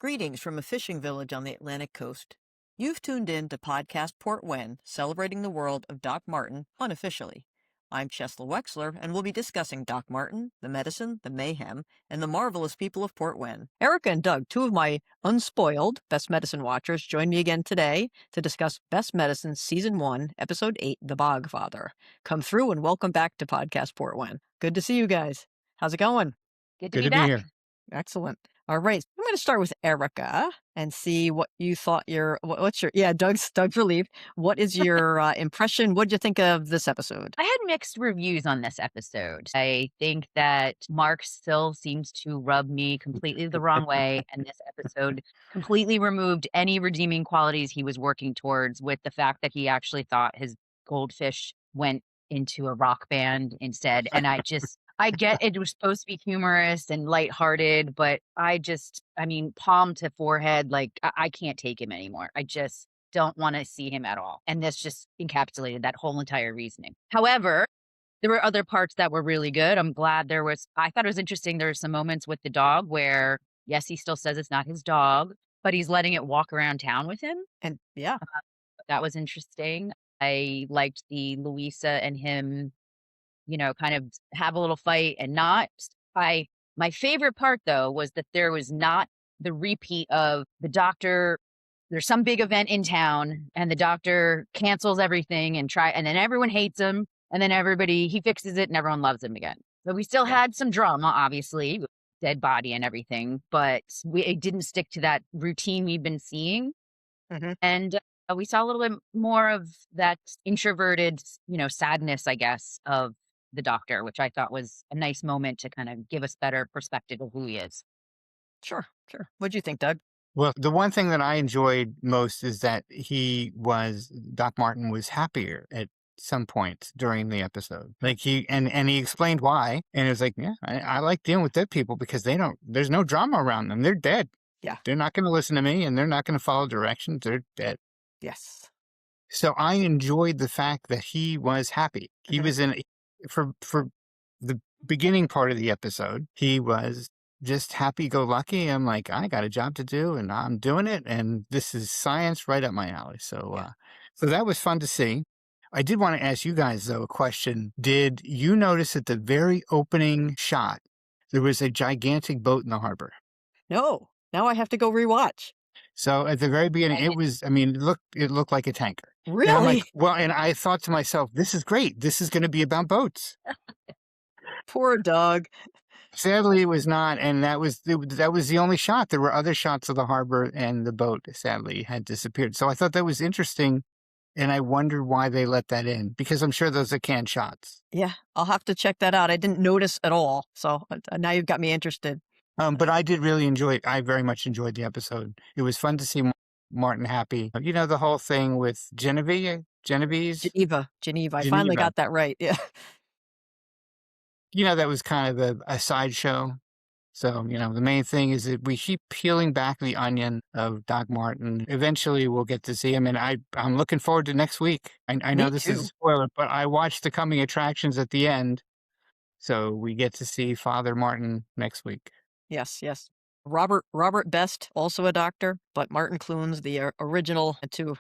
Greetings from a fishing village on the Atlantic coast. You've tuned in to Podcast Portwenn, celebrating the world of Doc Martin unofficially. I'm Chesla Wexler, and we'll be discussing Doc Martin, the medicine, the mayhem, and the marvelous people of Portwenn. Erica and Doug, two of my Unspoiled Best Medicine watchers, join me again today to discuss Best Medicine Season 1, Episode 8, The Bogfather. Come through and welcome back to Podcast Portwenn. Good to see you guys. How's it going? Good to be back. here. Excellent. All right. I'm going to start with Erica and see what you thought Doug's relieved. What is your impression? What did you think of this episode? I had mixed reviews on this episode. I think that Mark still seems to rub me completely the wrong way, and this episode completely removed any redeeming qualities he was working towards with the fact that he actually thought his goldfish went into a rock band instead. And I get it was supposed to be humorous and lighthearted, but palm to forehead, like I can't take him anymore. I just don't want to see him at all. And this just encapsulated that whole entire reasoning. However, there were other parts that were really good. I thought it was interesting. There were some moments with the dog where, yes, he still says it's not his dog, but he's letting it walk around town with him. And yeah, that was interesting. I liked the Louisa and him, kind of have a little fight and not. My favorite part, though, was that there was not the repeat of the doctor. There's some big event in town and the doctor cancels everything and then everyone hates him. And then he fixes it and everyone loves him again. So we still had some drama, obviously, with dead body and everything, but it didn't stick to that routine we've been seeing. Mm-hmm. And we saw a little bit more of that introverted, sadness, I guess, of the doctor, which I thought was a nice moment to kind of give us better perspective of who he is. Sure. What'd you think, Doug? Well, the one thing that I enjoyed most is that Doc Martin was happier at some points during the episode. Like he explained why. And it was like, yeah, I like dealing with dead people because there's no drama around them. They're dead. Yeah. They're not going to listen to me and they're not going to follow directions. They're dead. Yes. So I enjoyed the fact that he was happy. He was for the beginning part of the episode, he was just happy-go-lucky. I'm like, I got a job to do and I'm doing it. And this is science right up my alley. So, so that was fun to see. I did want to ask you guys, though, a question. Did you notice at the very opening shot, there was a gigantic boat in the harbor? No. Now I have to go rewatch. So at the very beginning, it looked like a tanker. Really? And I'm like, and I thought to myself, this is great. This is going to be about boats. Poor Doug. Sadly, it was not. And that was the only shot. There were other shots of the harbor and the boat, sadly, had disappeared. So I thought that was interesting. And I wonder why they let that in, because I'm sure those are canned shots. Yeah, I'll have to check that out. I didn't notice at all. So now you've got me interested. But I did really enjoy it. I very much enjoyed the episode. It was fun to see Martin happy. The whole thing with Geneva. I finally got that right. Yeah. That was kind of a sideshow. So, the main thing is that we keep peeling back the onion of Doc Martin. Eventually, we'll get to see him. And I'm looking forward to next week. I know this is a spoiler, but I watched the coming attractions at the end. So we get to see Father Martin next week. Yes. Robert Best, also a doctor, but Martin Clunes, the original to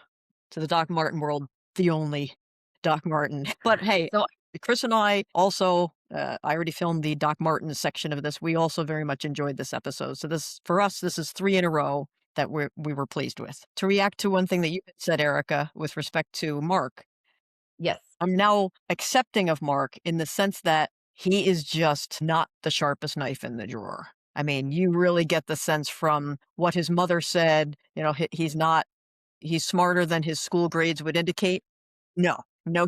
the Doc Martin world, the only Doc Martin. But hey, so Chris and I also, I already filmed the Doc Martin section of this. We also very much enjoyed this episode. So this is 3 in a row that we were pleased with. To react to one thing that you said, Erica, with respect to Mark. Yes. I'm now accepting of Mark in the sense that he is just not the sharpest knife in the drawer. I mean, you really get the sense from what his mother said, he's smarter than his school grades would indicate. No,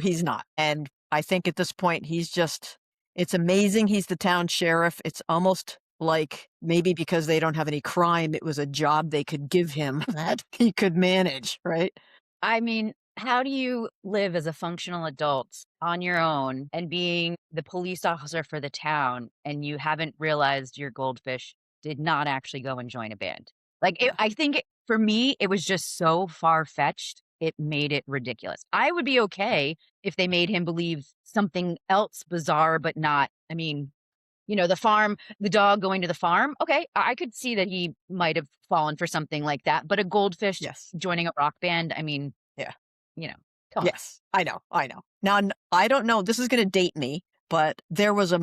he's not. And I think at this point, it's amazing he's the town sheriff. It's almost like maybe because they don't have any crime, it was a job they could give him that he could manage, right? I mean, how do you live as a functional adult on your own and being the police officer for the town and you haven't realized your goldfish did not actually go and join a band? I think for me, it was just so far-fetched. It made it ridiculous. I would be okay if they made him believe something else bizarre, but not, the farm, the dog going to the farm. Okay, I could see that he might have fallen for something like that. But a goldfish Yes. joining a rock band, I mean, Yeah. come on. Yes. I know. Now, I don't know, this is gonna date me, but there was a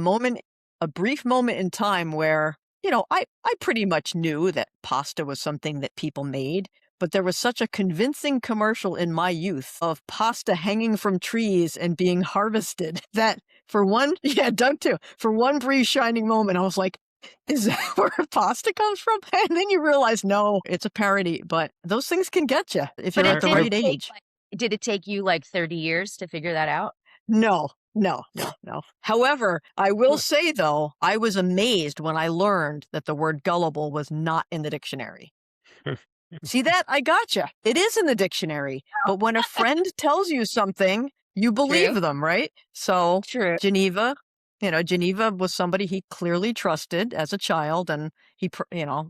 brief moment in time where, I pretty much knew that pasta was something that people made, but there was such a convincing commercial in my youth of pasta hanging from trees and being harvested that for one yeah, Doug too. For one brief shining moment, I was like, "Is that where pasta comes from?" And then you realize, no, it's a parody, but those things can get you if But you're it at the did right take age. did it take you like 30 years to figure that out? No, no, no, no. However, I will say, though, I was amazed when I learned that the word gullible was not in the dictionary. See that? I gotcha. It is in the dictionary. But when a friend tells you something, you True. believe them, right? So True. Geneva, Geneva was somebody he clearly trusted as a child. And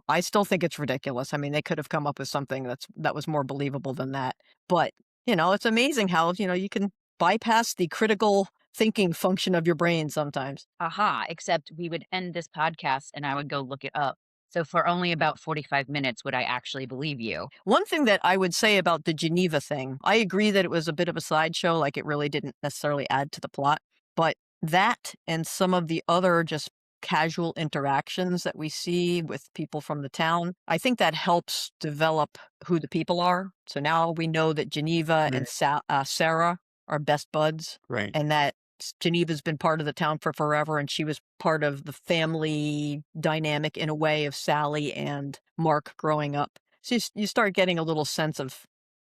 I still think it's ridiculous. I mean, they could have come up with something that was more believable than that. But, it's amazing how, you can bypass the critical thinking function of your brain sometimes. Aha, except we would end this podcast and I would go look it up. So for only about 45 minutes would I actually believe you. One thing that I would say about the Geneva thing, I agree that it was a bit of a sideshow, like it really didn't necessarily add to the plot, but that and some of the other just casual interactions that we see with people from the town, I think that helps develop who the people are. So now we know that Geneva and Sarah are best buds, Right. and that Geneva's been part of the town for forever, and she was part of the family dynamic in a way of Sally and Mark growing up. So you start getting a little sense of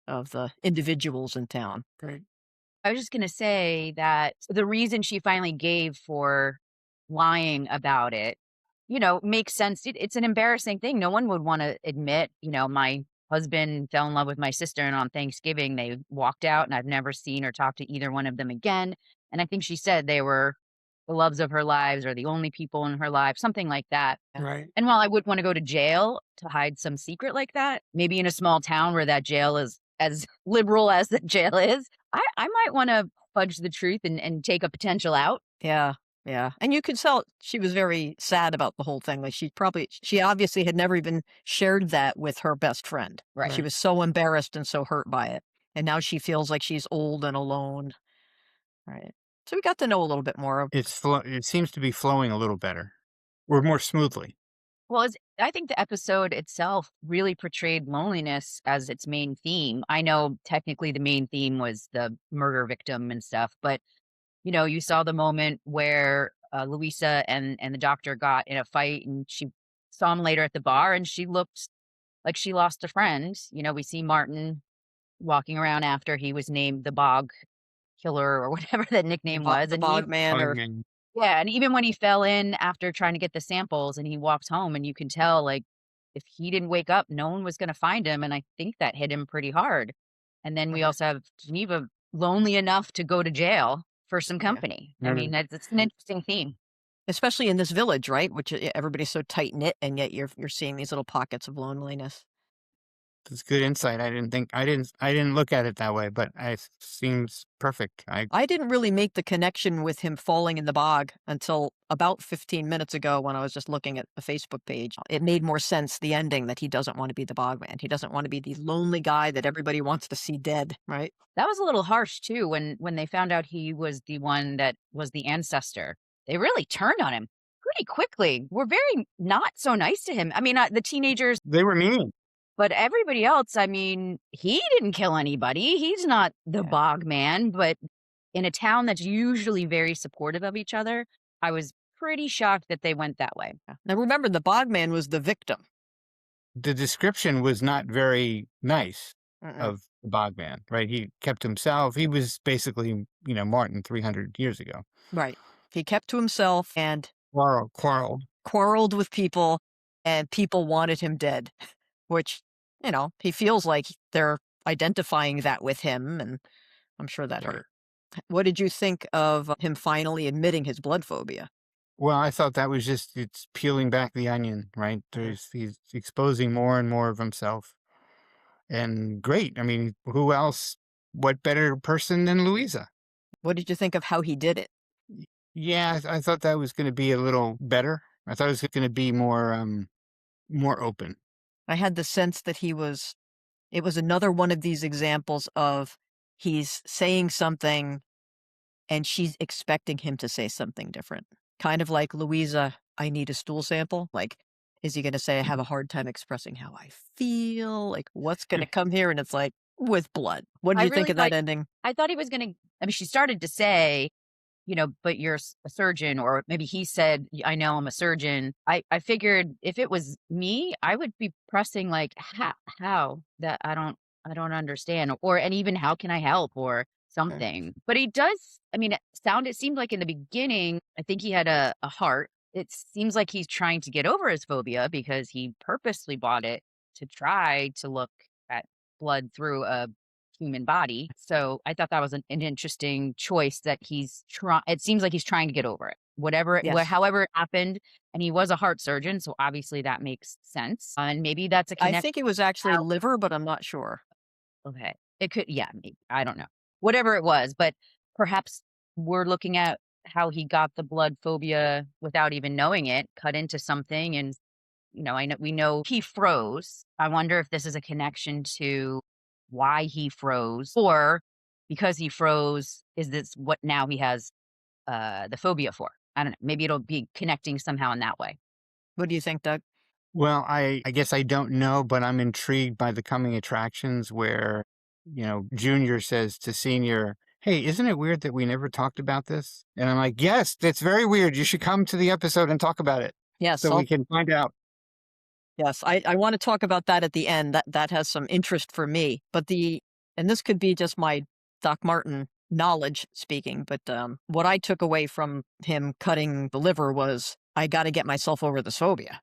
the individuals in town. Right. I was just going to say that the reason she finally gave for lying about it, makes sense. It's an embarrassing thing. No one would want to admit, my husband fell in love with my sister and on Thanksgiving they walked out and I've never seen or talked to either one of them again. And I think she said they were the loves of her lives or the only people in her life, something like that. Right. And while I would want to go to jail to hide some secret like that, maybe in a small town where that jail is as liberal as the jail is, I might want to fudge the truth and take a potential out. Yeah. Yeah. And you could tell she was very sad about the whole thing. Like she obviously had never even shared that with her best friend. Right. She was so embarrassed and so hurt by it. And now she feels like she's old and alone. Right. So we got to know a little bit more of It seems to be flowing a little better or more smoothly. Well, I think the episode itself really portrayed loneliness as its main theme. I know technically the main theme was the murder victim and stuff, but you saw the moment where Louisa and the doctor got in a fight, and she saw him later at the bar, and she looked like she lost a friend. We see Martin walking around after he was named the Bog Killer or whatever that nickname was, the and Bog Man or yeah, and even when he fell in after trying to get the samples and he walked home, and you can tell, like, if he didn't wake up, no one was going to find him. And I think that hit him pretty hard. And then we Mhm. also have Geneva lonely enough to go to jail for some Yeah. company. I mean, it's an interesting theme. Especially in this village, right? Which everybody's so tight knit, and yet you're seeing these little pockets of loneliness. That's good insight. I didn't look at it that way, but it seems perfect. I didn't really make the connection with him falling in the bog until about 15 minutes ago when I was just looking at the Facebook page. It made more sense, the ending, that he doesn't want to be the bog man. He doesn't want to be the lonely guy that everybody wants to see dead, right? That was a little harsh too when they found out he was the one that was the ancestor. They really turned on him pretty quickly. We're very not so nice to him. I mean, the teenagers, They were mean. but everybody else, I mean, he didn't kill anybody. He's not the Yeah. Bog Man, but in a town that's usually very supportive of each other, I was pretty shocked that they went that way. Yeah. Now remember, the bog man was the victim. The description was not very nice Mm-mm. of the Bogman, right? He kept himself. He was basically, Martin 300 years ago. Right. He kept to himself and Quarreled. quarreled with people, and people wanted him dead, which, he feels like they're identifying that with him, and I'm sure that Right. hurt. What did you think of him finally admitting his blood phobia? Well, I thought that was it's peeling back the onion, right? He's exposing more and more of himself. And great. I mean, who else? What better person than Louisa? What did you think of how he did it? Yeah, I thought that was going to be a little better. I thought it was going to be more open. I had the sense that it was another one of these examples of he's saying something and she's expecting him to say something different. Kind of like Louisa, I need a stool sample. Like, is he going to say, I have a hard time expressing how I feel? Like, what's going to come here? And it's like, with blood. What do I you think really of that like. ending? I thought he was going to. I mean, she started to say, but you're a surgeon, or maybe he said, I know I'm a surgeon. I figured if it was me, I would be pressing like, how that I don't understand, and even how can I help or Mm. something. But he does, I mean, it seemed like in the beginning, I think he had a heart. It seems like he's trying to get over his phobia because he purposely bought it to try to look at blood through a human body. So I thought that was an interesting choice that he's trying. It seems like he's trying to get over it, Yes. however it happened. And he was a heart surgeon, so obviously that makes sense. And maybe that's a I connection. think it was actually liver, but I'm not sure. Okay, it could, yeah, maybe, I don't know, whatever it was, but perhaps we're looking at how he got the blood phobia without even knowing it, cut into something, and I know we know he froze. I wonder if this is a connection to why he froze, or because he froze, is this what now he has the phobia for? I don't know. Maybe it'll be connecting somehow in that way. What do you think, Doug? Well, I guess I don't know, but I'm intrigued by the coming attractions where, Junior says to Senior, "Hey, isn't it weird that we never talked about this?" And I'm like, "Yes, that's very weird. You should come to the episode and talk about it Yes, so we can find out." yes, I want to talk about that at the end. That has some interest for me. But and this could be just my Doc Martin knowledge speaking, but what I took away from him cutting the liver was I got to get myself over the phobia.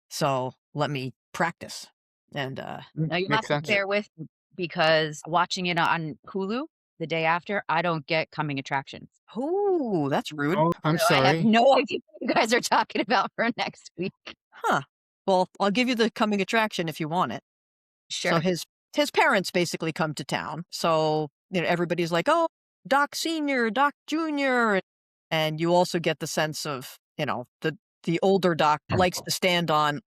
So let me practice. And Now you'll have Makes to sense. bear with me because watching it on Hulu the day after, I don't get coming attractions. oh, that's rude. Oh, I'm So I have sorry. no idea what you guys are talking about for next week. Huh. Well, I'll give you the coming attraction if you want it. So Sure. his parents basically come to town. So, everybody's like, "Oh, Doc Senior, Doc Junior." And you also get the sense of, the older doc likes to stand on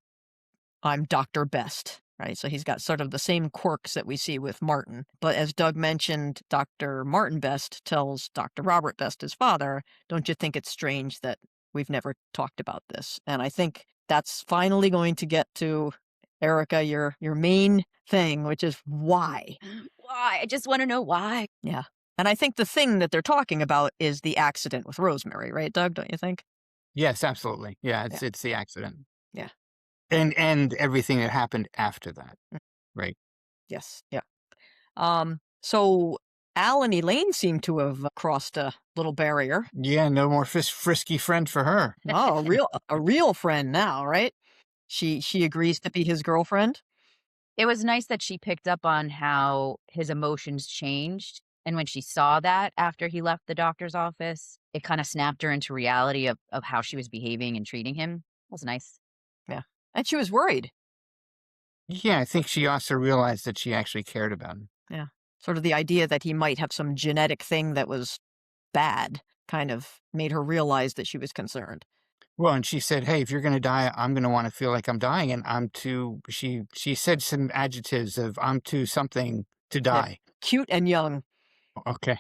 I'm Dr. Best, right? So he's got sort of the same quirks that we see with Martin. But as Doug mentioned, Dr. Martin Best tells Dr. Robert Best, his father, don't you think it's strange that we've never talked about this? And I think that's finally going to get to Erica, your main thing, which is why. Why? I just want to know why. Yeah. And I think the thing that they're talking about is the accident with Rosemary, right, Doug? Don't you think? Yes, absolutely. Yeah, Yeah. it's the accident. Yeah. And everything that happened after that, Mm. right? Yes. Yeah. So Al and Elaine seem to have crossed a little barrier. Yeah, no more frisky friend for her. Oh, a real friend now, right? She agrees to be his girlfriend. It was nice that she picked up on how his emotions changed. And when she saw that after he left the doctor's office, it kind of snapped her into reality of how she was behaving and treating him. It was nice. Yeah. And she was worried. Yeah, I think she also realized that she actually cared about him. Yeah. Sort of the idea that he might have some genetic thing that was bad kind of made her realize that she was concerned. Well, and she said, "Hey, if you're going to die, I'm going to want to feel like I'm dying." And I'm too. She said some adjectives of "I'm too something to Yeah. die." Cute and young. Okay.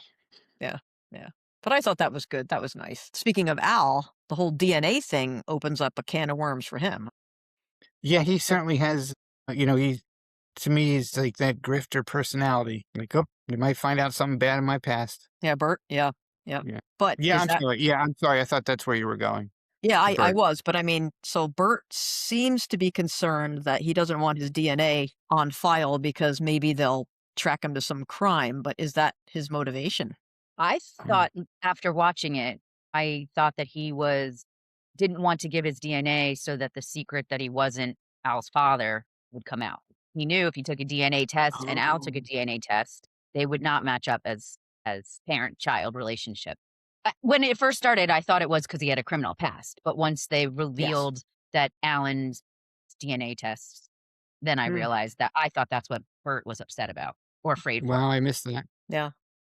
Yeah. Yeah. But I thought that was good. That was nice. Speaking of Al, the whole DNA thing opens up a can of worms for him. Yeah, he certainly has. He to me he's like that grifter personality. Like, oh, you might find out something bad in my past. Yeah, Bert. Yeah. Yeah. Yeah. But Yeah, is I'm that sorry. Yeah, I'm sorry. I thought that's where you were going. Yeah, I Bert. was, but I mean, so Bert seems to be concerned that he doesn't want his DNA on file because maybe they'll track him to some crime, but is that his motivation? I thought after watching it, I thought that didn't want to give his DNA so that the secret that he wasn't Al's father would come out. He knew if he took a DNA test and Al took a Oh. DNA test, they would not match up as parent-child relationship. When it first started, I thought it was because he had a criminal past, but once they Yes. revealed that Alan's DNA tests, then I Mm, realized that I thought that's what Bert was upset about or afraid for. Wow, I missed that. yeah.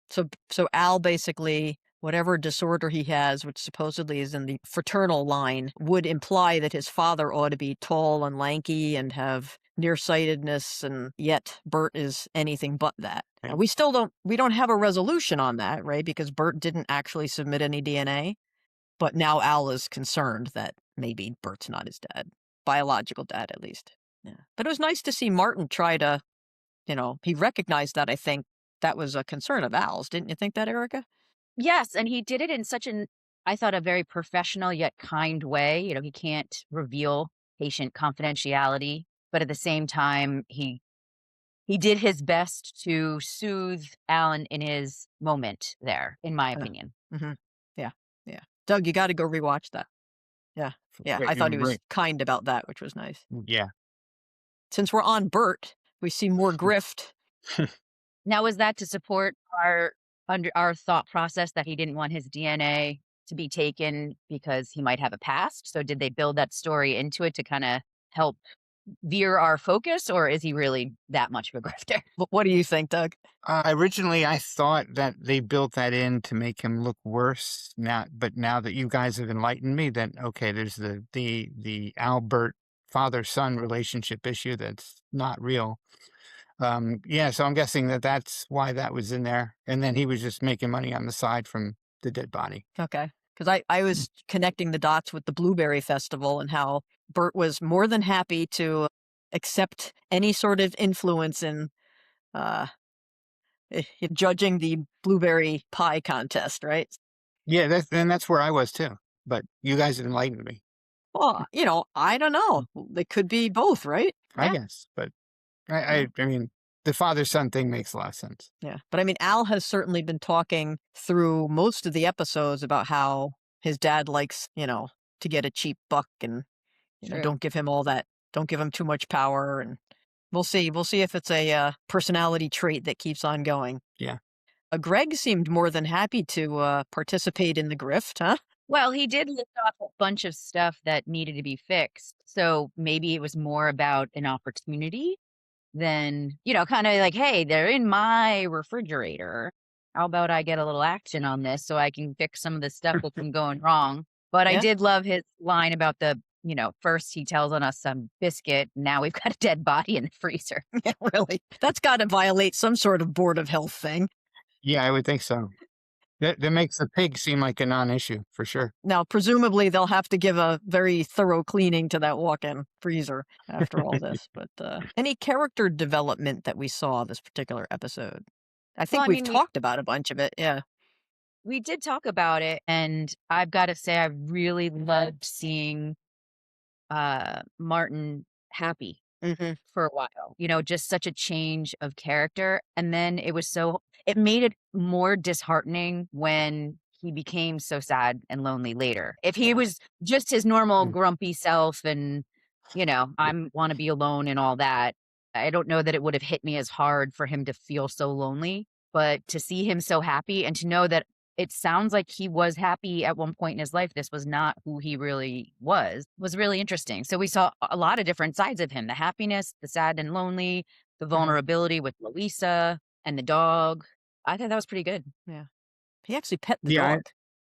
So Al basically whatever disorder he has, which supposedly is in the fraternal line, would imply that his father ought to be tall and lanky and have nearsightedness, and yet Bert is anything but that. And we don't have a resolution on that, right? Because Bert didn't actually submit any DNA, but now Al is concerned that maybe Bert's not his dad, biological dad at least. Yeah. But it was nice to see Martin try to, he recognized that. I think that was a concern of Al's. Didn't you think that, Erica? Yes, and he did it in such I thought, a very professional yet kind way. He can't reveal patient confidentiality, but at the same time, he did his best to soothe Alan in his moment there, in my opinion. Mm-hmm. Yeah, yeah. Doug, you got to go rewatch that. Yeah, yeah. I thought he was kind about that, which was nice. Yeah. Since we're on Bert, we see more grift. Now, is that to support our thought process that he didn't want his DNA to be taken because he might have a past? So did they build that story into it to kind of help veer our focus, or is he really that much of a grifter? What do you think, Doug? Originally, I thought that they built that in to make him look worse. But now that you guys have enlightened me, that okay, there's the Albert father-son relationship issue that's not real. Yeah, so I'm guessing that's why that was in there, and then he was just making money on the side from the dead body. Okay, because I was connecting the dots with the Blueberry Festival and how Bert was more than happy to accept any sort of influence in judging the blueberry pie contest, right? Yeah, that's where I was too. But you guys enlightened me. Well, I don't know. They could be both, right? I guess, but I mean, the father-son thing makes a lot of sense. Yeah, but I mean, Al has certainly been talking through most of the episodes about how his dad likes, to get a cheap buck, and don't give him all that. Don't give him too much power, and we'll see. We'll see if it's a personality trait that keeps on going. Yeah. Greg seemed more than happy to participate in the grift, huh? Well, he did list off a bunch of stuff that needed to be fixed. So maybe it was more about an opportunity than, kind of like, hey, they're in my refrigerator. How about I get a little action on this so I can fix some of the stuff that's been going wrong? But I did love his line about first he tells on us some biscuit. Now we've got a dead body in the freezer. Yeah, really. That's got to violate some sort of Board of Health thing. Yeah, I would think so. That makes the pig seem like a non-issue, for sure. Now, presumably, they'll have to give a very thorough cleaning to that walk-in freezer after all this. But any character development that we saw this particular episode? I think we've talked about a bunch of it, yeah. We did talk about it, and I've got to say I really loved seeing Martin happy for a while. Just such a change of character. And then it made it more disheartening when he became so sad and lonely later. If he was just his normal grumpy self and, I want to be alone and all that, I don't know that it would have hit me as hard for him to feel so lonely. But to see him so happy and to know that it sounds like he was happy at one point in his life, this was not who he really was really interesting. So we saw a lot of different sides of him: the happiness, the sad and lonely, the vulnerability with Louisa and the dog. I thought that was pretty good. Yeah. He actually pet the dog.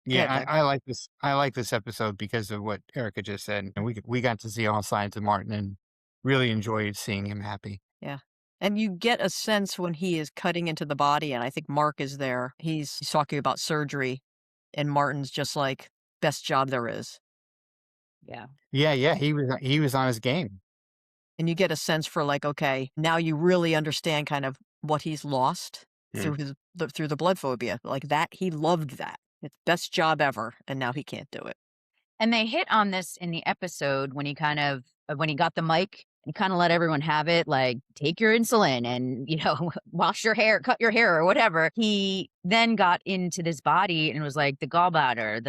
I like this. I like this episode because of what Erica just said. And we got to see all sides of Martin and really enjoyed seeing him happy. Yeah. And you get a sense when he is cutting into the body, and I think Mark is there. He's talking about surgery, and Martin's just like, best job there is. Yeah. Yeah. He was on his game. And you get a sense for like, okay, now you really understand kind of what he's lost through the blood phobia. Like that, he loved that. It's best job ever, and now he can't do it. And they hit on this in the episode when he when he got the mic and kind of let everyone have it, like, take your insulin and, wash your hair, cut your hair or whatever. He then got into this body and was like, the gallbladder,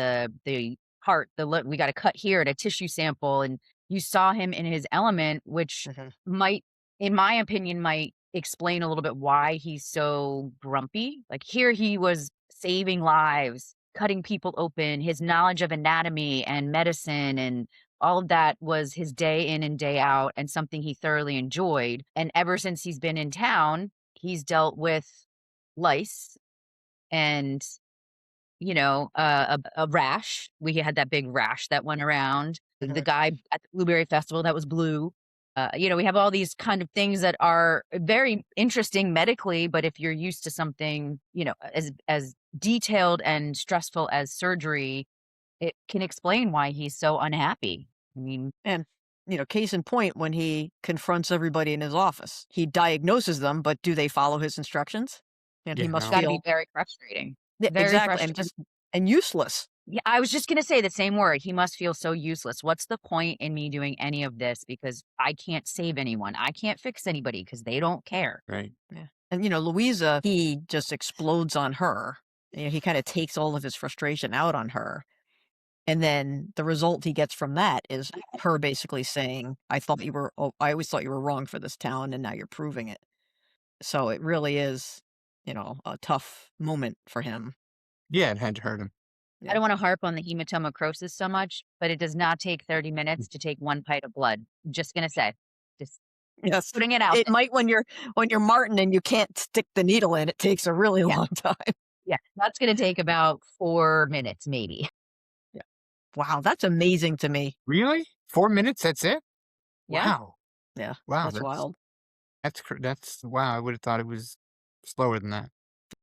the heart, we got to cut here at a tissue sample. And you saw him in his element, which might, in my opinion, might explain a little bit why he's so grumpy. Like here he was saving lives, cutting people open, his knowledge of anatomy and medicine and all of that was his day in and day out and something he thoroughly enjoyed. And ever since he's been in town, he's dealt with lice and a rash. We had that big rash that went around. The guy at the Blueberry Festival that was blue. We have all these kind of things that are very interesting medically, but if you're used to something, as detailed and stressful as surgery, it can explain why he's so unhappy. I mean, And, case in point, when he confronts everybody in his office, he diagnoses them, but do they follow his instructions? And he Yeah, must no. got to be feel very frustrating. Yeah, Very exactly, frustrating. and useless. Yeah, I was just gonna say the same word. He must feel so useless. What's the point in me doing any of this because I can't save anyone. I can't fix anybody because they don't care. Right. Yeah. And, Louisa, he just explodes on her. He kind of takes all of his frustration out on her. And then the result he gets from that is her basically saying, I always thought you were wrong for this town, and now you're proving it. So it really is, a tough moment for him. Yeah, it had to hurt him. I don't want to harp on the hematocrosis so much, but it does not take 30 minutes to take one pint of blood. I'm just gonna say, just Yes. putting it out It there. might when you're Martin and you can't stick the needle in, it takes a really long time. Yeah, that's gonna take about 4 minutes, maybe. Yeah. Wow, that's amazing to me. Really? 4 minutes? That's it? Yeah. Wow. Yeah. Wow. That's wild. That's wow. I would have thought it was slower than that.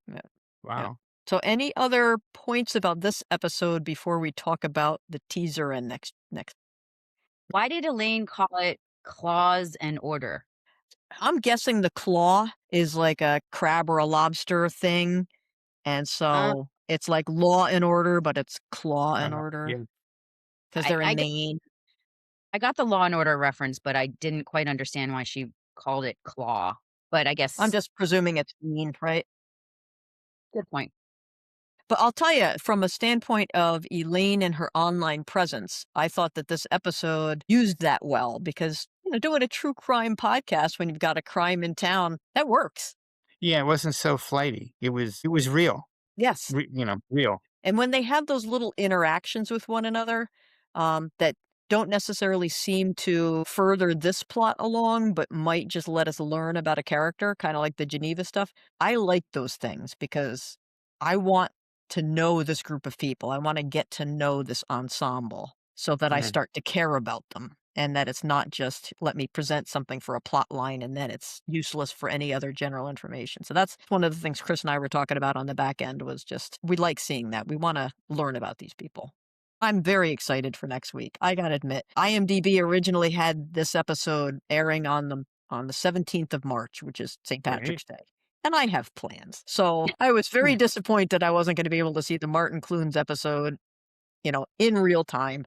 Yeah. Wow. So any other points about this episode before we talk about the teaser and next? Why did Elaine call it clause and order? I'm guessing the claw is like a crab or a lobster thing. And so it's like law and order, but it's claw and order Yeah. because they're I in get Maine. I got the Law and Order reference, but I didn't quite understand why she called it claw. But I guess I'm just presuming it's Maine, right? good point. But I'll tell you, from a standpoint of Elaine and her online presence, I thought that this episode used that well because, doing a true crime podcast when you've got a crime in town, that works. Yeah, it wasn't so flighty. It was real. Yes. Real. And when they have those little interactions with one another that don't necessarily seem to further this plot along, but might just let us learn about a character, kind of like the Geneva stuff, I like those things because I want to know this group of people. I want to get to know this ensemble so that I Mhm. start to care about them. And that it's not just let me present something for a plot line and then it's useless for any other general information. So that's one of the things Chris and I were talking about on the back end was just we like seeing that. We want to learn about these people. I'm very excited for next week. I got to admit, IMDb originally had this episode airing on the 17th of March, which is St. Patrick's Day. And I have plans. So I was very disappointed I wasn't going to be able to see the Martin Clunes episode, in real time.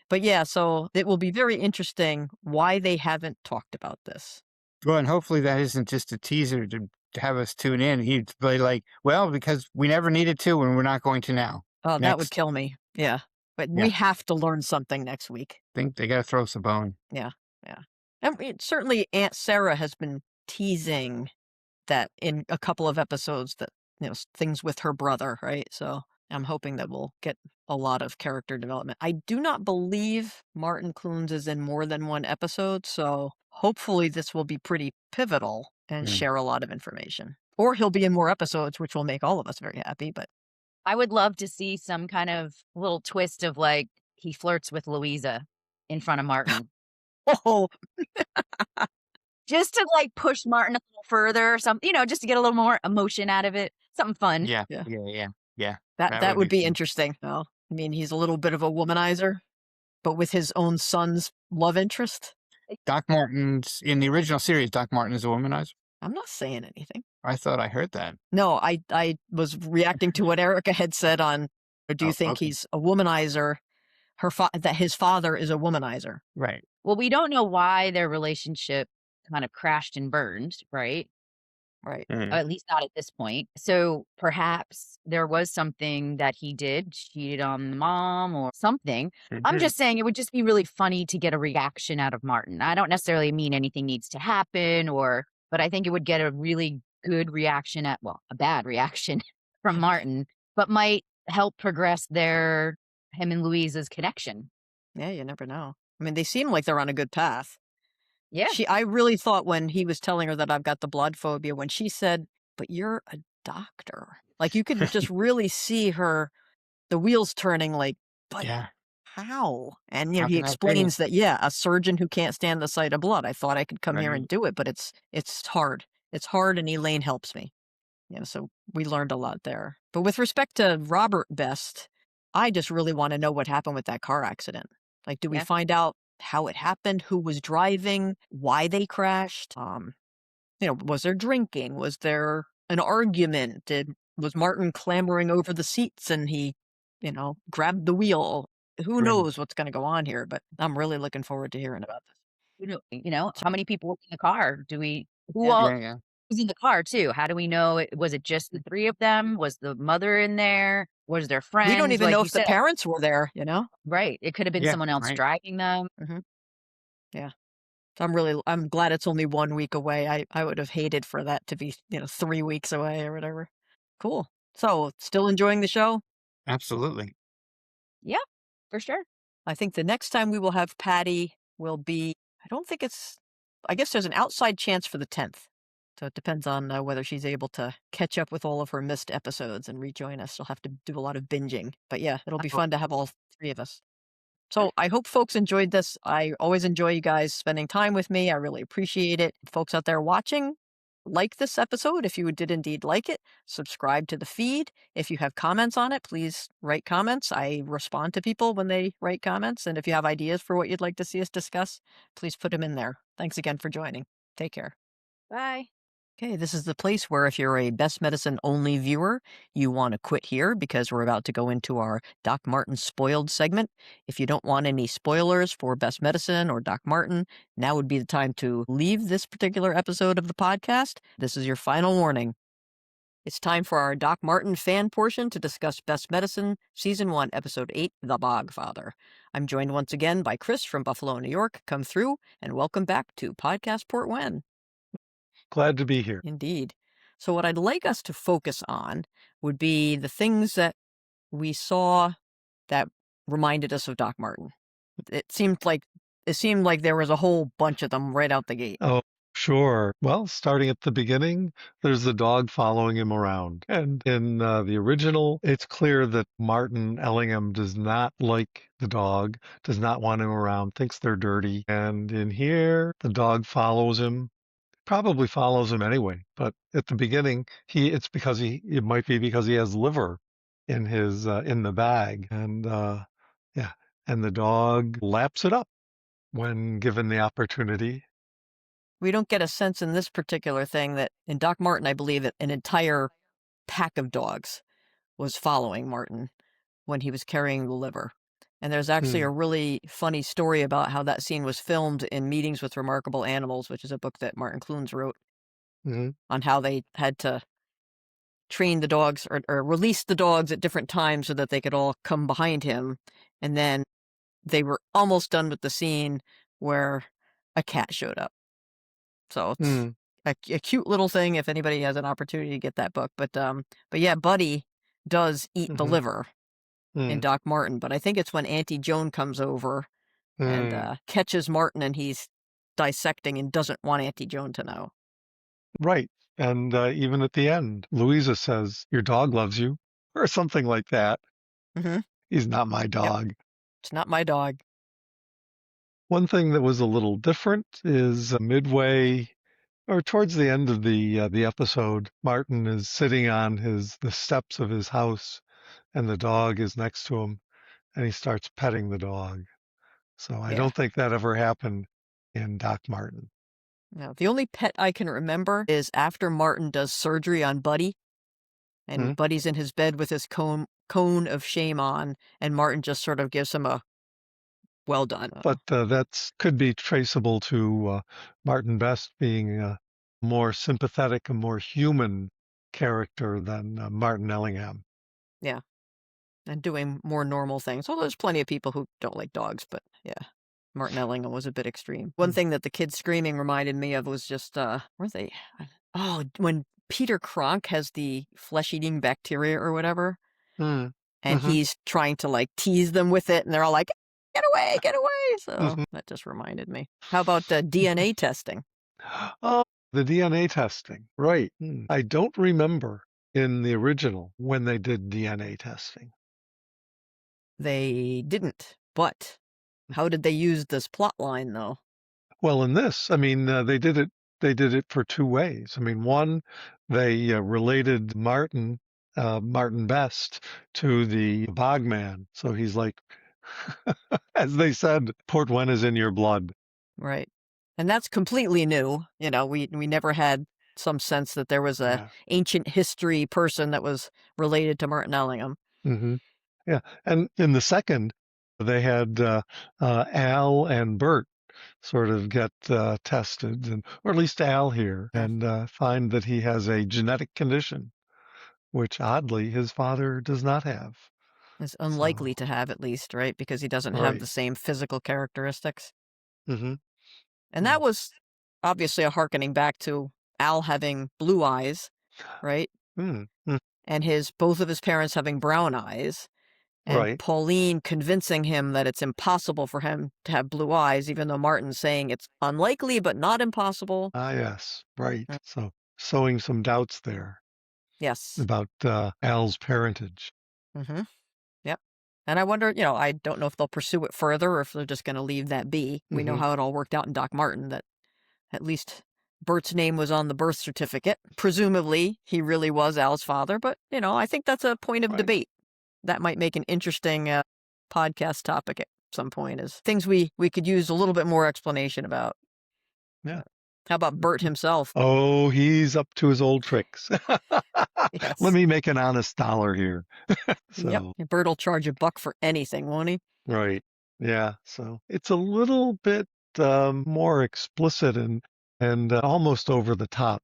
But yeah, so it will be very interesting why they haven't talked about this. Well, and hopefully that isn't just a teaser to have us tune in. He'd be like, well, because we never needed to and we're not going to now. Oh, that would Next. kill me. Yeah. But Yeah. we have to learn something next week. Think they got to throw us a bone. Yeah. And certainly Aunt Sarah has been teasing that in a couple of episodes that, things with her brother, right? So I'm hoping that we'll get a lot of character development. I do not believe Martin Clunes is in more than one episode, so hopefully this will be pretty pivotal and share a lot of information. Or he'll be in more episodes, which will make all of us very happy, but I would love to see some kind of little twist of like he flirts with Louisa in front of Martin. oh, Just to like push Martin a little further or something, just to get a little more emotion out of it. Something fun. Yeah. that would be fun. interesting. Well, I mean, he's a little bit of a womanizer, but with his own son's love interest. Doc Martin's in the original series. Doc Martin is a womanizer. I'm not saying anything. I thought I heard that. No, I was reacting to what Erica had said on, or do you think okay. he's a womanizer? That his father is a womanizer. Right. Well, we don't know why their relationship kind of crashed and burned, right? Right. Mhm. At least not at this point. So perhaps there was something that he did, cheated on the mom or something. I'm Mhm. just saying it would just be really funny to get a reaction out of Martin. I don't necessarily mean anything needs to happen but I think it would get a really good reaction a bad reaction from Martin, but might help progress him and Louisa's connection. Yeah, you never know. I mean, they seem like they're on a good path. Yeah. I really thought when he was telling her that I've got the blood phobia, when she said, but you're a doctor. Like, you could just really see the wheels turning, like, but Yeah. how? And, How he can that be? explains that, yeah, a surgeon who can't stand the sight of blood. I thought I could come here Right. and do it, but it's hard. It's hard, and Elaine helps me. So we learned a lot there. But with respect to Robert Best, I just really want to know what happened with that car accident. Like, do we Yeah. find out how it happened, who was driving, why they crashed? Was there drinking? Was there an argument? Was Martin clambering over the seats and he, grabbed the wheel? Who Right. knows what's going to go on here? But I'm really looking forward to hearing about this. How many people were in the car? Who Yeah. all Yeah. Yeah. was in the car too? How do we know was it just the three of them? Was the mother in there? Was there We don't friends? even Like know you if the said, parents were there, right. It could have been Yeah. someone else Right. driving them. Hmm. Yeah. So I'm glad it's only 1 week away. I would have hated for that to be, 3 weeks away or whatever. Cool. So still enjoying the show? Absolutely. Yeah, for sure. I think the next time we will have Patty will be, I guess there's an outside chance for the 10th. So it depends on whether she's able to catch up with all of her missed episodes and rejoin us. She'll have to do a lot of binging. But yeah, it'll be Oh, fun to have all three of us. So I hope folks enjoyed this. I always enjoy you guys spending time with me. I really appreciate it. Folks out there watching, like this episode if you did indeed like it. Subscribe to the feed. If you have comments on it, please write comments. I respond to people when they write comments. And if you have ideas for what you'd like to see us discuss, please put them in there. Thanks again for joining. Take care. bye. Okay, this is the place where if you're a Best Medicine only viewer, you want to quit here because we're about to go into our Doc Martin spoiled segment. If you don't want any spoilers for Best Medicine or Doc Martin, now would be the time to leave this particular episode of the podcast. This is your final warning. It's time for our Doc Martin fan portion to discuss Best Medicine, Season 1, Episode 8, The Bogfather. I'm joined once again by Chris from Buffalo, New York. Come through and welcome back to Podcast Portwenn. Glad to be here. Indeed. So what I'd like us to focus on would be the things that we saw that reminded us of Doc Martin. It seemed like there was a whole bunch of them right out the gate. Oh, sure. Well, starting at the beginning, there's the dog following him around. And in the original, it's clear that Martin Ellingham does not like the dog, does not want him around, thinks they're dirty. And in here, the dog follows him. Probably follows him anyway, but at the beginning, it might be because he has liver in his in the bag, and yeah, and the dog laps it up when given the opportunity. We don't get a sense in this particular thing that in Doc Martin, I believe that an entire pack of dogs was following Martin when he was carrying the liver. And there's actually a really funny story about how that scene was filmed in Meetings with Remarkable Animals, which is a book that Martin Clunes wrote, Mm-hmm. on how they had to train the dogs or release the dogs at different times so that they could all come behind him. And then they were almost done with the scene where a cat showed up. So it's a cute little thing if anybody has an opportunity to get that book. But yeah, Buddy does eat the liver in Doc Martin, but I think it's when Auntie Joan comes over and catches Martin and he's dissecting and doesn't want Auntie Joan to know. Right. And even at the end, Louisa says, "Your dog loves you," or something like that. Mm-hmm. He's not my dog. It's not my dog. One thing that was a little different is midway or towards the end of the episode, Martin is sitting on the steps of his house, and the dog is next to him, and he starts petting the dog. So I Yeah. don't think that ever happened in Doc Martin. No, the only pet I can remember is after Martin does surgery on Buddy, and Buddy's in his bed with his cone of shame on, and Martin just sort of gives him a well done. But that could be traceable to Martin Best being a more sympathetic, a more human character than Martin Ellingham. Yeah. And doing more normal things. Although there's plenty of people who don't like dogs, but yeah. Martin Ellingham was a bit extreme. One thing that the kids screaming reminded me of was just, were they? Oh, when Peter Cronk has the flesh-eating bacteria or whatever, and he's trying to like tease them with it, and they're all like, get away, get away. So that just reminded me. How about DNA testing? Oh, the DNA testing. Right. I don't remember in the original when they did DNA testing? They didn't. But how did they use this plot line, though? Well, in this, I mean, they did it. They did it for two ways. I mean, one, they related Martin Best, to the Bog Man. So he's like, as they said, Portwenn is in your blood. Right. And that's completely new. We never had some sense that there was a Yeah. ancient history person that was related to Martin Ellingham. hmm Yeah. And in the second, they had Al and Bert sort of get tested, or at least Al here, and find that he has a genetic condition, which oddly his father does not have. Is So, unlikely to have, at least, right? Because he doesn't have right. the same physical characteristics. hmm And that was obviously a hearkening back to Al having blue eyes, right? Mm, And both of his parents having brown eyes. And right. Pauline convincing him that it's impossible for him to have blue eyes, even though Martin's saying it's unlikely but not impossible. Ah, yes. Right. Mm. So, sowing some doubts there Yes. about Al's parentage. Mm-hmm. Yep. And I wonder, I don't know if they'll pursue it further or if they're just going to leave that be. We know hmm how it all worked out in Doc Martin, that at least Bert's name was on the birth certificate. Presumably, he really was Al's father, but, I think that's a point of Right. debate. That might make an interesting podcast topic at some point, is things we could use a little bit more explanation about. Yeah. How about Bert himself? Oh, he's up to his old tricks. Yes. Let me make an honest dollar here. Yep. So, Bert will charge $1 for anything, won't he? right. Yeah. So it's a little bit more explicit and almost over the top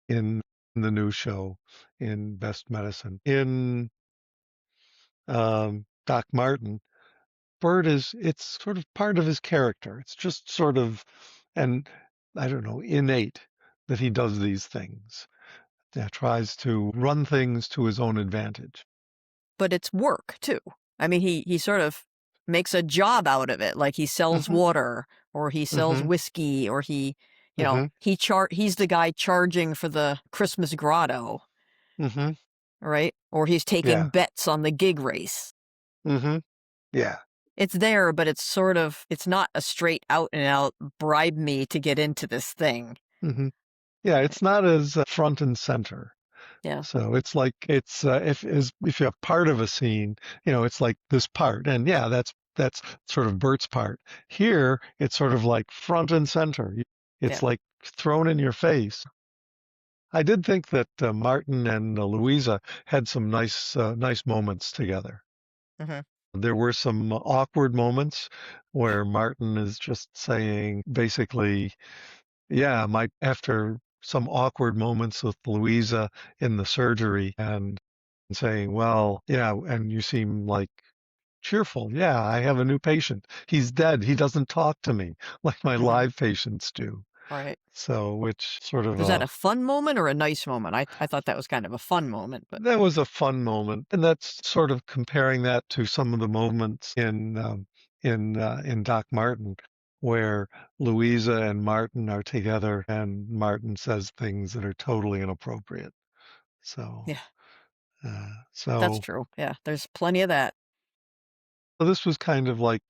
in the new show in Best Medicine. In Doc Martin, it's sort of part of his character. It's just sort of, and I don't know, innate that he does these things. Yeah, tries to run things to his own advantage. But it's work, too. I mean, he sort of makes a job out of it. Like he sells hmm water, or he sells hmm whiskey, or hmm he's the guy charging for the Christmas grotto, hmm right? Or he's taking Yeah. bets on the gig race. hmm Yeah. It's there, but it's not a straight out and out bribe me to get into this thing. hmm Yeah, it's not as front and center. Yeah. So it's like if you have part of a scene, it's like this part, and yeah, that's sort of Bert's part. Here, it's sort of like front and center. It's Yeah. like thrown in your face. I did think that Martin and Louisa had some nice moments together. hmm There were some awkward moments where Martin is just saying basically, yeah, after some awkward moments with Louisa in the surgery and saying, well, yeah, and you seem like cheerful. Yeah, I have a new patient. He's dead. He doesn't talk to me like my live patients do. Right. So, which sort of Was that a fun moment or a nice moment? I thought that was kind of a fun moment, but that was a fun moment, and that's sort of comparing that to some of the moments in Doc Martin, where Louisa and Martin are together, and Martin says things that are totally inappropriate. So, yeah, uh, that's so, true. Yeah, there's plenty of that. so this was kind of like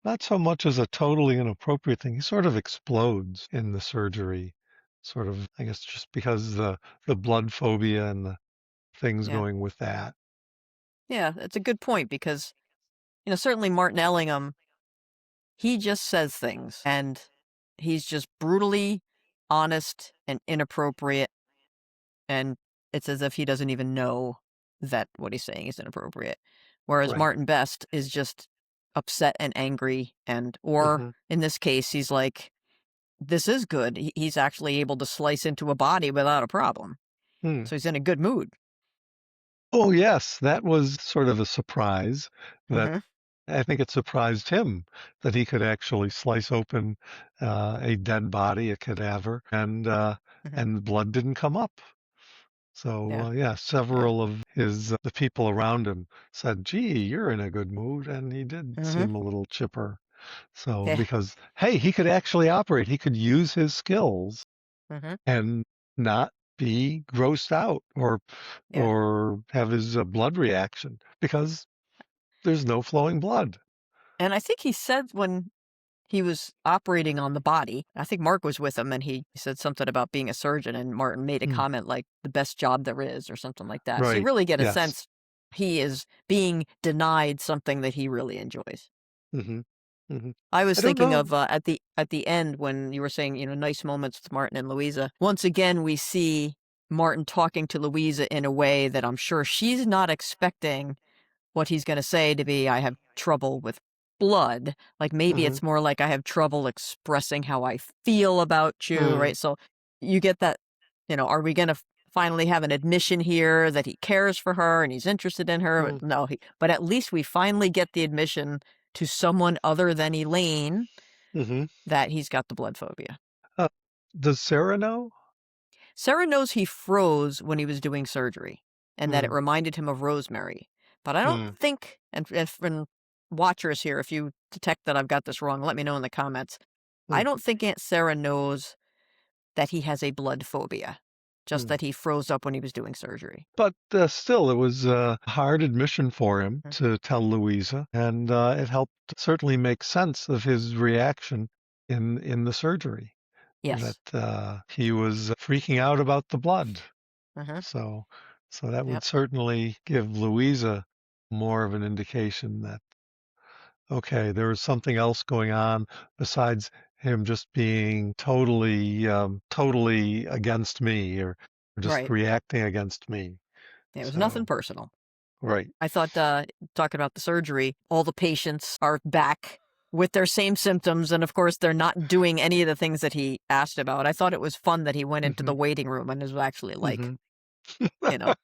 not so much as a totally inappropriate thing. He sort of explodes in the surgery, sort of, I guess, just because the blood phobia and the things Yeah. going with that. Yeah, it's a good point because, certainly Martin Ellingham, he just says things and he's just brutally honest and inappropriate. And it's as if he doesn't even know that what he's saying is inappropriate. Whereas Right. Martin Best is just upset and angry. Or hmm in this case, he's like, this is good. He's actually able to slice into a body without a problem. Hmm. So he's in a good mood. Oh, yes, that was sort of a surprise that hmm I think it surprised him that he could actually slice open a dead body, a cadaver, hmm and the blood didn't come up. So Yeah. yeah, Yeah. several of the people around him said, "Gee, you're in a good mood," and he did hmm seem a little chipper. So Yeah. because hey, he could actually operate, he could use his skills hmm and not be grossed out or Yeah. have his blood reaction because there's no flowing blood. And I think he said when he was operating on the body, I think Mark was with him, and he said something about being a surgeon, and Martin made a Mm, comment like the best job there is or something like that. So you right. really get a Yes. sense he is being denied something that he really enjoys. Hmm. Hmm. I was I don't thinking know. of at the end when you were saying, nice moments with Martin and Louisa. Once again, we see Martin talking to Louisa in a way that I'm sure she's not expecting what he's going to say to be, I have trouble with blood. Like maybe Hmm. it's more like I have trouble expressing how I feel about you, Mm, right? So you get that, are we going to finally have an admission here that he cares for her and he's interested in her? mm, No, but at least we finally get the admission to someone other than Elaine hmm. that he's got the blood phobia. Uh, does Sarah know? Sarah knows he froze when he was doing surgery and that it Mm, reminded him of Rosemary. But I don't mm, think, and if and watchers here, if you detect that I've got this wrong, let me know in the comments. I mm, don't think Aunt Sarah knows that he has a blood phobia, just mm. that he froze up when he was doing surgery. But still, it was a hard admission for him Mm. to tell Louisa, and it helped certainly make sense of his reaction in the surgery. That Yes. he was freaking out about the blood. Uh-huh. So, so that would Yep. certainly give Louisa more of an indication that, okay, there was something else going on besides him just being totally against me or just Right. reacting against me. It was nothing So, personal. right. I thought, talking about the surgery, all the patients are back with their same symptoms. And of course, they're not doing any of the things that he asked about. I thought it was fun that he went into Hmm. the waiting room and was actually like, Hmm. you know,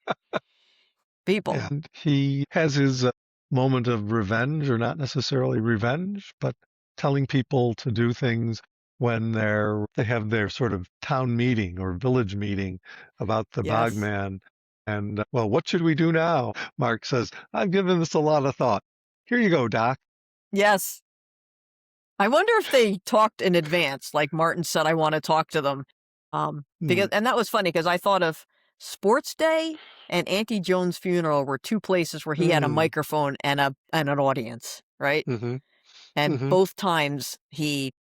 people. And he has his moment of revenge, or not necessarily revenge, but telling people to do things when they have their sort of town meeting or village meeting about the Bog Yes. Man. And well, what should we do now? Mark says, I've given this a lot of thought. Here you go, Doc. Yes. I wonder if they talked in advance, like Martin said, I want to talk to them. Mm, And that was funny because I thought of Sports Day and Auntie Joan's funeral were two places where he had a mm, microphone and an audience, right? mm-hmm, And mm-hmm. both times he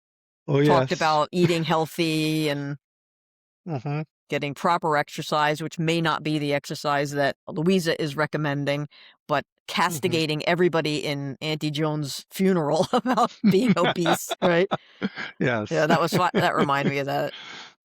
Oh talked yes. about eating healthy and Mm-hmm, getting proper exercise, which may not be the exercise that Louisa is recommending, but mm-hmm. castigating everybody in Auntie Joan's funeral about being obese, right? Yes. Yeah, that was fun. That reminded me of that.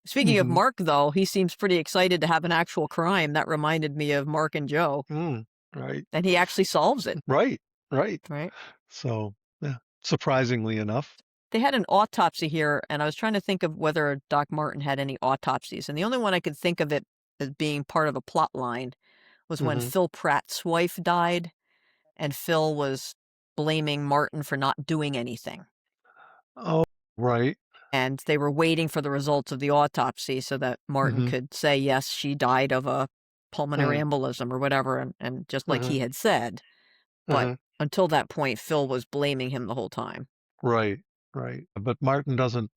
Speaking of Mm-hmm. Mark, though, he seems pretty excited to have an actual crime. That reminded me of Mark and Joe, Mm, right. and he actually solves it, Right. Right. right? So, yeah, surprisingly enough. They had an autopsy here, and I was trying to think of whether Doc Martin had any autopsies, and the only one I could think of it as being part of a plot line was when Hmm. Phil Pratt's wife died, and Phil was blaming Martin for not doing anything. Oh, right. And they were waiting for the results of the autopsy so that Martin Hmm. could say, yes, she died of a pulmonary Mm, embolism or whatever, and just like hmm. he had said. But Hmm. until that point, Phil was blaming him the whole time. Right. Right. But Martin doesn't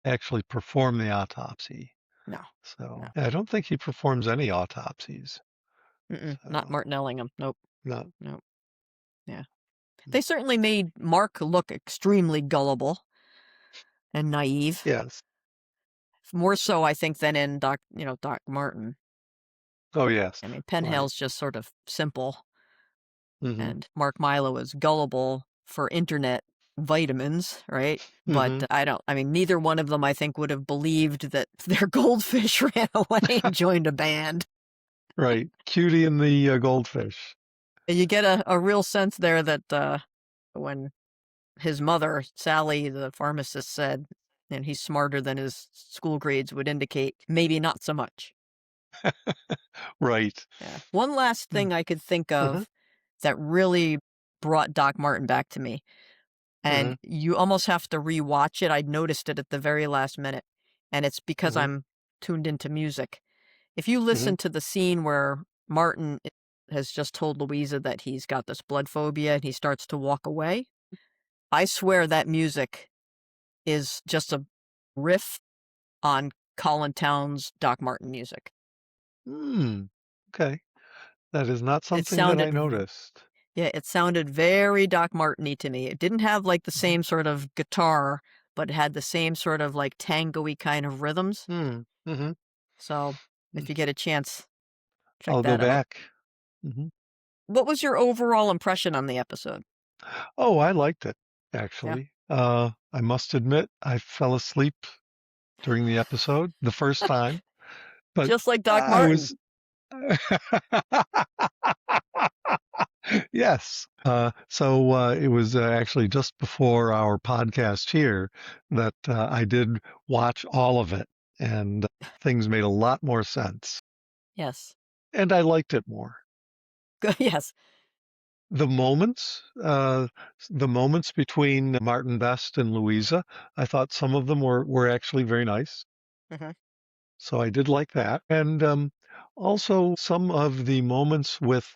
actually perform the autopsy. No, no. So I don't think he performs any autopsies. Not So Martin Ellingham. Nope, not. nope. Yeah. They certainly made Mark look extremely gullible and naive. Yes. More so, I think, than in Doc Martin. Oh, yes. I mean, Right. Penhale's just sort of simple, Hmm. and Mark Milo is gullible for internet vitamins, right? But Hmm. I mean, neither one of them, I think, would have believed that their goldfish ran away and joined a band. Right. Cutie and the goldfish. And you get a real sense there that when his mother, Sally, the pharmacist, said, and he's smarter than his school grades would indicate, maybe not so much. Right. Yeah. One last thing I could think Mm-hmm. of that really brought Doc Martin back to me, and Hmm. you almost have to rewatch it. I noticed it at the very last minute, and it's because Hmm. I'm tuned into music. If you Hmm. listen to the scene where Martin has just told Louisa that he's got this blood phobia and he starts to walk away, I swear that music is just a riff on Colin Towns' Doc Martin music. Okay. That is not It something that I sounded noticed. Yeah, it sounded very Doc Marteny to me. It didn't have, like, the Mhm. same sort of guitar, but it had the same sort of, like, tango-y kind of rhythms. Mm. Mhm. So, if Mm. you get a chance, check I'll go that out. back. Mhm. What was your overall impression on the episode? Oh, I liked it, Yeah. actually. I must admit I fell asleep during the episode the first time, but Just like Doc I Martin. was Yes. So it was actually just before our podcast here that I did watch all of it, and things made a lot more sense. Yes. And I liked it more. Yes. The moments, the moments between Martin Best and Louisa, I thought some of them were actually very nice. Mhm. So I did like that. And also some of the moments with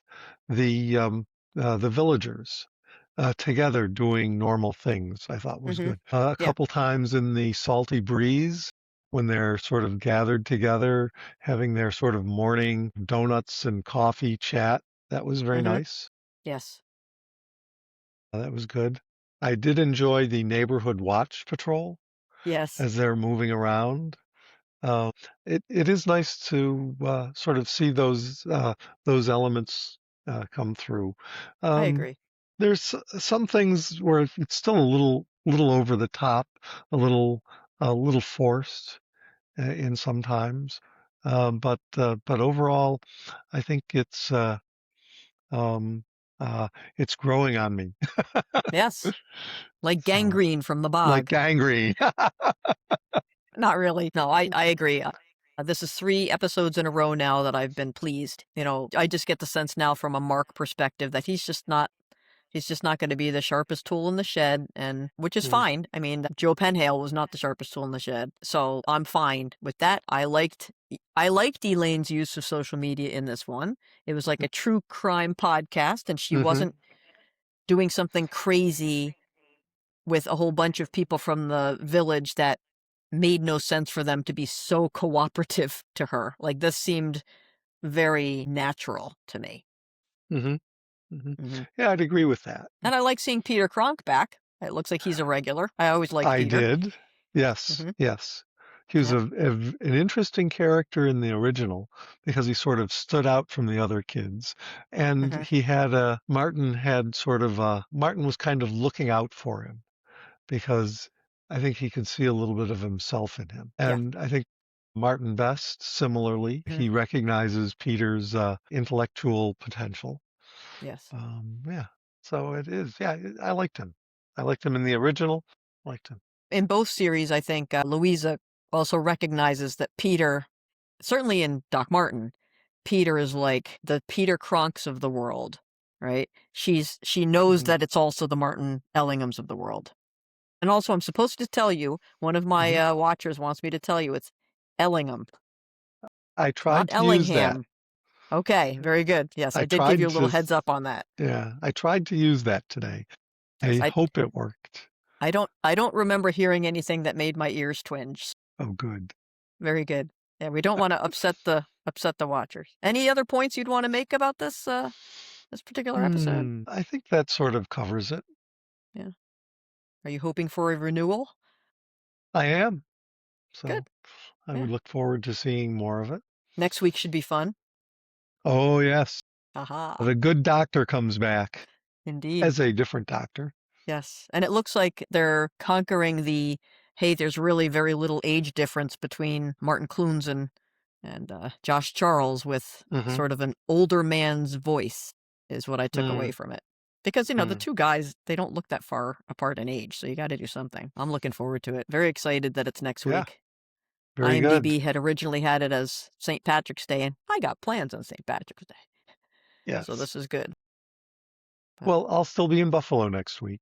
the villagers together doing normal things, I thought was Mhm. good. A Yeah. couple times in the Salty Breeze when they're sort of gathered together, having their sort of morning donuts and coffee chat. That was very Mhm. nice. Yes. That was good. I did enjoy the neighborhood watch patrol Yes. as they're moving around. Uh, it is nice to sort of see those elements come through. I Um, agree. there's some things where it's still a little over the top, a little forced in sometimes, but overall, I think um, it's growing on me. Yes. Like So gangrene from the like bog. gangrene. Not really. No, I agree. This is 3 episodes in a row now that I've been pleased. I just get the sense now from a Mark perspective that he's just not gonna be the sharpest tool in the shed, and which is Mm, fine. I mean, Joe Penhale was not the sharpest tool in the shed, so I'm fine with that. I liked Elaine's use of social media in this one. It was like a true crime podcast, and she mhm, wasn't doing something crazy with a whole bunch of people from the village that made no sense for them to be so cooperative to her. Like, this seemed very natural to me. mhm, mhm. Mhm. Yeah, I'd agree with that. And I like seeing Peter Kronk back. It looks like he's a regular. I always liked I Peter. did. Yes, Mhm. yes. He was Yep. an interesting character in the original because he sort of stood out from the other kids. And Mhm. he had Martin had sort of Martin was kind of looking out for him because I think he could see a little bit of himself in him. Yeah. And I think Martin Best, similarly, Mhm. he recognizes Peter's intellectual potential. Yes. Yeah. So it is. Yeah, I liked him. I liked him in the original. Liked him. In both series, I think, Louisa also recognizes that Peter certainly in Doc Martin, Peter is like the Peter Kronks of the world, right? She knows Hmm. that it's also the Martin Ellinghams of the world. And also, I'm supposed to tell you, one of my, Hmm. watchers wants me to tell you it's Ellingham, I not tried to use that. Ellingham. Okay, very good. Yes, I I did give you tried a little to. heads up on that. Yeah, I tried to use that today. Yes, I hope it worked. I don't remember hearing anything that made my ears twinge. Oh, good. Very good. Yeah, we don't wanna upset the watchers. Any other points you'd wanna make about this particular episode? I think that sort of covers it. Yeah. Are you hoping for a renewal? I am. Good. So I Yeah. would look forward to seeing more of it. Next week should be fun. Oh, yes. Aha. The good doctor comes back Indeed. as a different doctor. Yes. And it looks like they're conquering hey, there's really very little age difference between Martin Clunes and Josh Charles with Hmm. sort of an older man's voice is what I took away Mm, from it. Because, the mm. two guys, they don't look that far apart in age, so you got to do something. I'm looking forward to it. Very excited that it's next Yeah, week. very good. IMDb had originally had it as St. Patrick's Day, and I got plans on St. Patrick's Day. So Yes. this is good. But Well, I'll still be in Buffalo next week.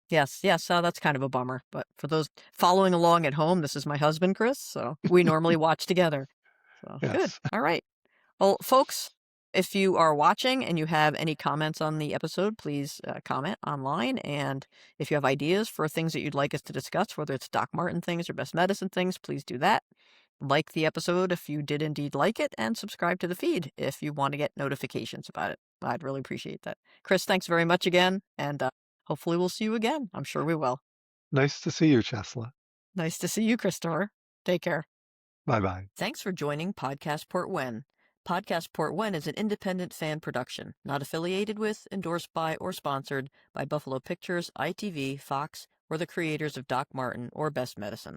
yes, yes, that's kind of a bummer. But for those following along at home, this is my husband, Chris. So we normally watch together. So good. Yes. All right. Well, folks, if you are watching and you have any comments on the episode, please comment online. And if you have ideas for things that you'd like us to discuss, whether it's Doc Martin things or Best Medicine things, please do that. like the episode if you did indeed like it, and subscribe to the feed if you want to get notifications about it. I'd really appreciate that. Chris, thanks very much again, and hopefully we'll see you again. I'm sure we will. Nice to see you, Chesla. Nice to see you, Christopher. Take care. Bye-bye. Thanks for joining Podcast Portwenn. Podcast Portwenn is an independent fan production, not affiliated with, endorsed by, or sponsored by Buffalo Pictures, ITV, Fox, or the creators of Doc Martin or Best Medicine.